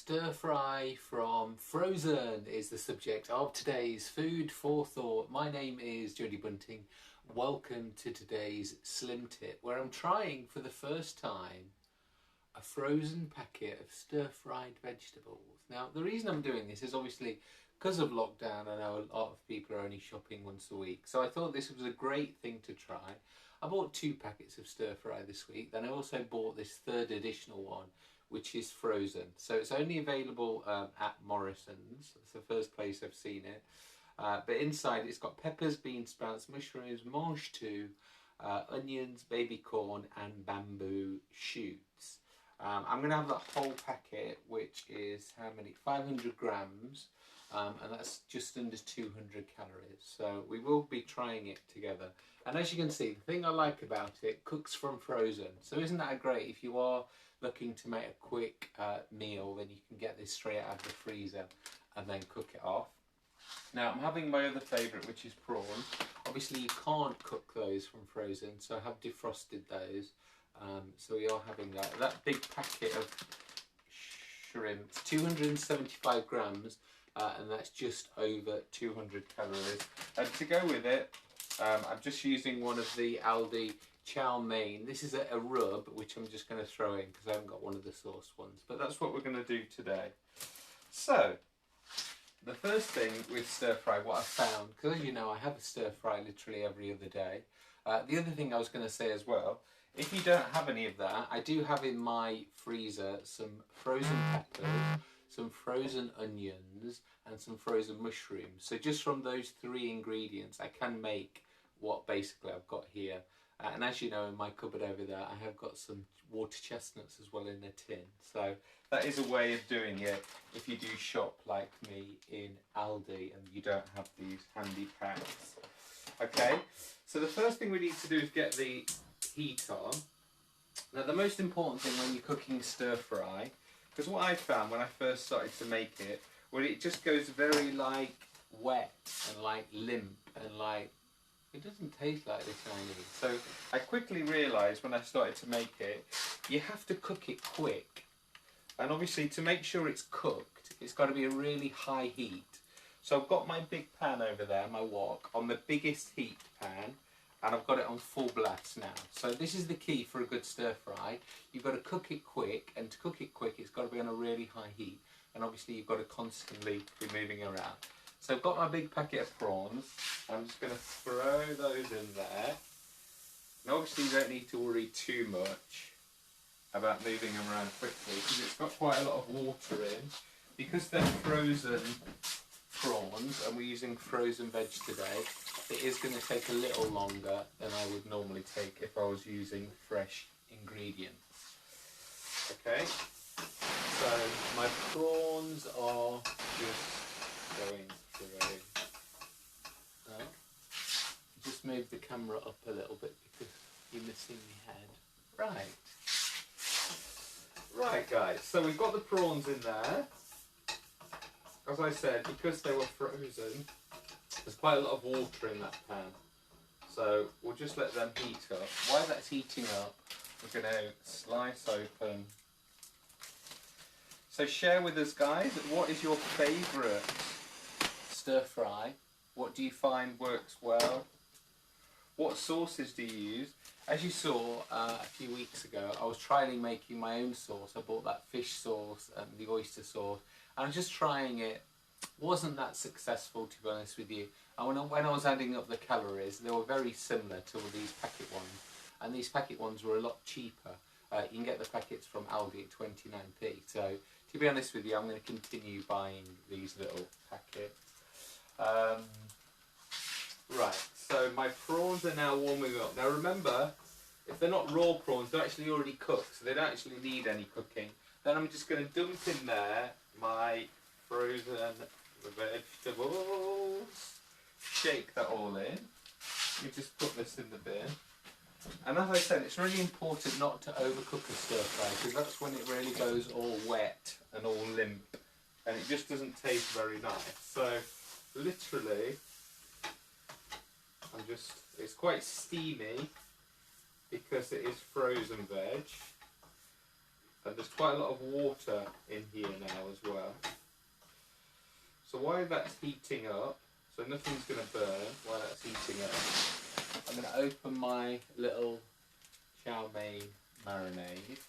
Stir fry from frozen is the subject of today's Food for Thought. My name is Jody Bunting. Welcome to today's Slim Tip, where I'm trying for the first time a frozen packet of stir-fried vegetables. Now, the reason I'm doing this is obviously because of lockdown. I know a lot of people are only shopping once a week, so I thought this was a great thing to try. I bought 2 packets of stir-fry this week. Then I also bought this third additional one, which is frozen. So it's only available at Morrison's. It's the first place I've seen it. But inside it's got peppers, bean sprouts, mushrooms, mange tout, onions, baby corn and bamboo shoots. I'm going to have that whole packet, which is how many? 500 grams, and that's just under 200 calories. So we will be trying it together. And as you can see, the thing I like about it, cooks from frozen. So isn't that great? If you are looking to make a quick meal, then you can get this straight out of the freezer and then cook it off. Now I'm having my other favourite, which is prawns. Obviously you can't cook those from frozen, so I have defrosted those. So we are having that. That big packet of shrimp, 275 grams, and that's just over 200 calories. And to go with it, I'm just using one of the Aldi chow mein. This is a rub, which I'm just going to throw in because I haven't got one of the sauce ones. But that's what we're going to do today. So, the first thing with stir fry, what I found, because as you know, I have a stir fry literally every other day. The other thing I was going to say as well, if you don't have any of that, I do have in my freezer some frozen peppers, some frozen onions and some frozen mushrooms. So just from those 3 ingredients I can make what basically I've got here. And as you know, in my cupboard over there I have got some water chestnuts as well in a tin. So that is a way of doing it if you do shop like me in Aldi and you don't have these handy packs. Okay, so the first thing we need to do is get the heat on. Now the most important thing when you're cooking stir fry, because what I found when I first started to make it, well, it just goes very like wet and like limp and like, it doesn't taste like the Chinese. So I quickly realised when I started to make it, you have to cook it quick. And obviously to make sure it's cooked, it's got to be a really high heat. So I've got my big pan over there, my wok, on the biggest heat pan, and I've got it on full blast now. So this is the key for a good stir fry. You've got to cook it quick, and to cook it quick, it's got to be on a really high heat. And obviously you've got to constantly be moving around. So I've got my big packet of prawns. I'm just going to throw those in there. And obviously you don't need to worry too much about moving them around quickly because it's got quite a lot of water in. Because they're frozen prawns and we're using frozen veg today, it is going to take a little longer than I would normally take if I was using fresh ingredients. Okay, so my prawns are just going through. Oh, just move the camera up a little bit because you're missing my head. Right guys, so we've got the prawns in there. As I said, because they were frozen, there's quite a lot of water in that pan. So we'll just let them heat up. While that's heating up, we're going to slice open. So share with us guys, what is your favourite stir fry? What do you find works well? What sauces do you use? As you saw a few weeks ago, I was trialing making my own sauce. I bought that fish sauce and the oyster sauce. I was just trying it. Wasn't that successful, to be honest with you. And when I was adding up the calories, they were very similar to these packet ones. And these packet ones were a lot cheaper. You can get the packets from Aldi at 29p. So, to be honest with you, I'm going to continue buying these little packets. Right, so my prawns are now warming up. Now remember, if they're not raw prawns, they're actually already cooked, so they don't actually need any cooking. Then I'm just going to dump in there my frozen vegetables, shake that all in. You just put this in the bin. And as I said, it's really important not to overcook a stir fry because that's when it really goes all wet and all limp and it just doesn't taste very nice. So literally, it's quite steamy because it is frozen veg. And there's quite a lot of water in here now as well. So while that's heating up, so nothing's going to burn while that's heating up, I'm going to open my little chow mein marinade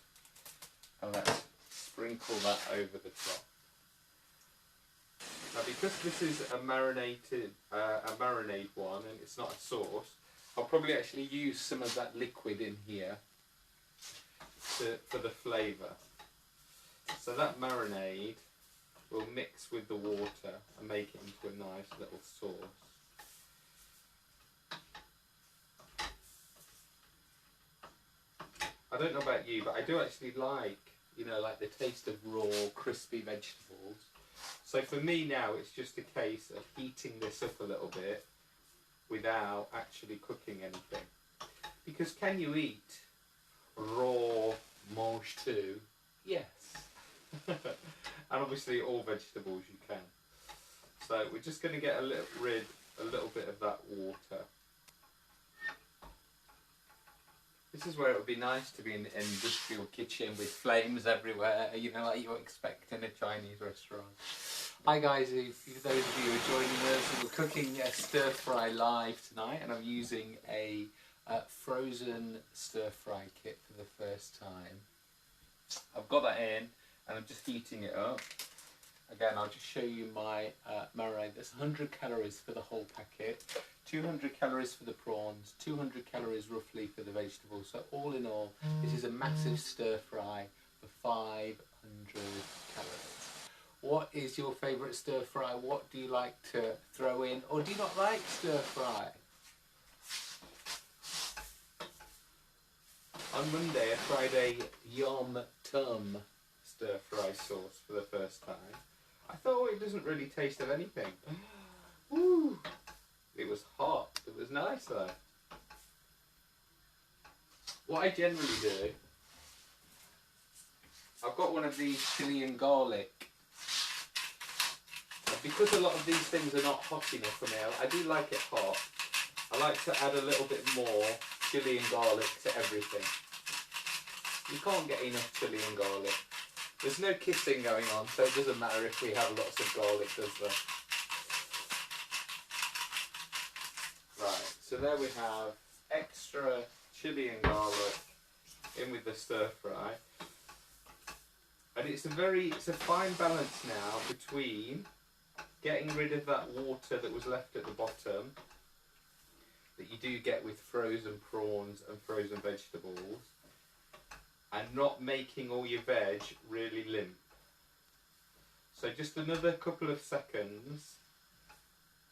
and let's sprinkle that over the top. Now because this is a marinade one and it's not a sauce, I'll probably actually use some of that liquid in here for the flavour. So that marinade will mix with the water and make it into a nice little sauce. I don't know about you, but I do actually like, you know, like the taste of raw, crispy vegetables. So for me now, it's just a case of heating this up a little bit without actually cooking anything. Because can you eat raw mange tout? Yes. And obviously all vegetables you can. So we're just going to get a little bit of that water. This is where it would be nice to be in an industrial kitchen with flames everywhere, you know, like you expect in a Chinese restaurant. Hi guys, if those of you who are joining us, we're cooking a stir fry live tonight, and I'm using a frozen stir fry kit for the first time. I've got that in and I'm just heating it up. Again, I'll just show you my marinade. There's 100 calories for the whole packet, 200 calories for the prawns, 200 calories roughly for the vegetables. So all in all, this is a massive stir fry for 500 calories. What is your favourite stir fry? What do you like to throw in? Or do you not like stir fry? On Monday I tried a yum tum stir fry sauce for the first time. I thought it doesn't really taste of anything. Woo! It was hot. It was nice though. What I generally do, I've got one of these chili and garlic. Because a lot of these things are not hot enough for me, I do like it hot. I like to add a little bit more chili and garlic to everything. You can't get enough chili and garlic. There's no kissing going on, so it doesn't matter if we have lots of garlic, does there? Right, so there we have extra chili and garlic in with the stir fry. And it's a fine balance now between getting rid of that water that was left at the bottom that you do get with frozen prawns and frozen vegetables, and not making all your veg really limp. So just another couple of seconds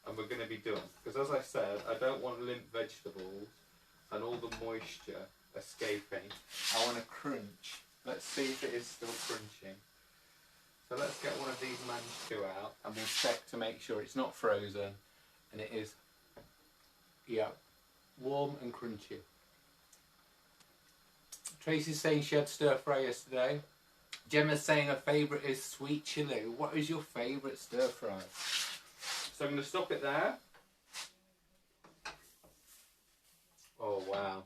and we're going to be done. Because as I said, I don't want limp vegetables and all the moisture escaping. I want to crunch. Let's see if it is still crunching. So let's get one of these mange tout out and we'll check to make sure it's not frozen and it is, yeah, warm and crunchy. Tracy's saying she had stir fry yesterday. Gemma's saying her favourite is sweet chilli. What is your favourite stir fry? So I'm going to stop it there. Oh wow,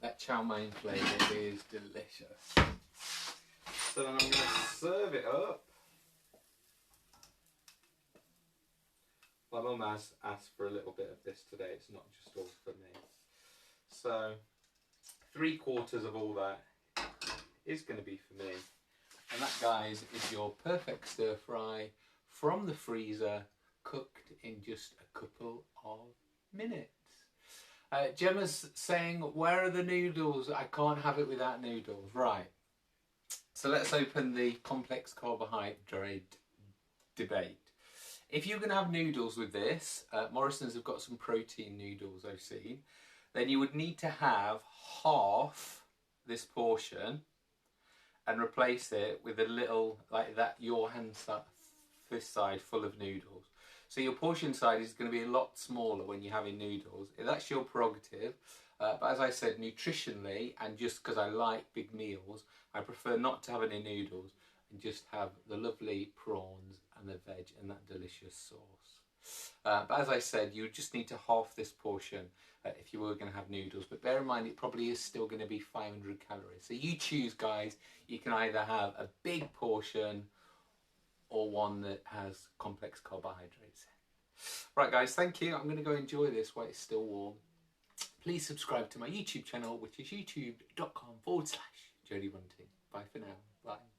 that chow mein flavour is delicious. So then I'm going to serve it up. My mum has asked for a little bit of this today, it's not just all for me. So 3/4 of all that is going to be for me. And that, guys, is your perfect stir fry from the freezer, cooked in just a couple of minutes. Gemma's saying, where are the noodles? I can't have it without noodles. Right. So let's open the complex carbohydrate debate. If you're going to have noodles with this, Morrison's have got some protein noodles I've seen, then you would need to have half this portion and replace it with a little, like that, your hand side, this side full of noodles. So your portion side is going to be a lot smaller when you're having noodles. That's your prerogative. But as I said, nutritionally, and just because I like big meals, I prefer not to have any noodles and just have the lovely prawns and the veg and that delicious sauce. But as I said, you just need to half this portion if you were going to have noodles. But bear in mind, it probably is still going to be 500 calories. So you choose, guys. You can either have a big portion or one that has complex carbohydrates. Right, guys, thank you. I'm going to go enjoy this while it's still warm. Please subscribe to my YouTube channel, which is youtube.com/Jody Bunting. Bye for now. Bye.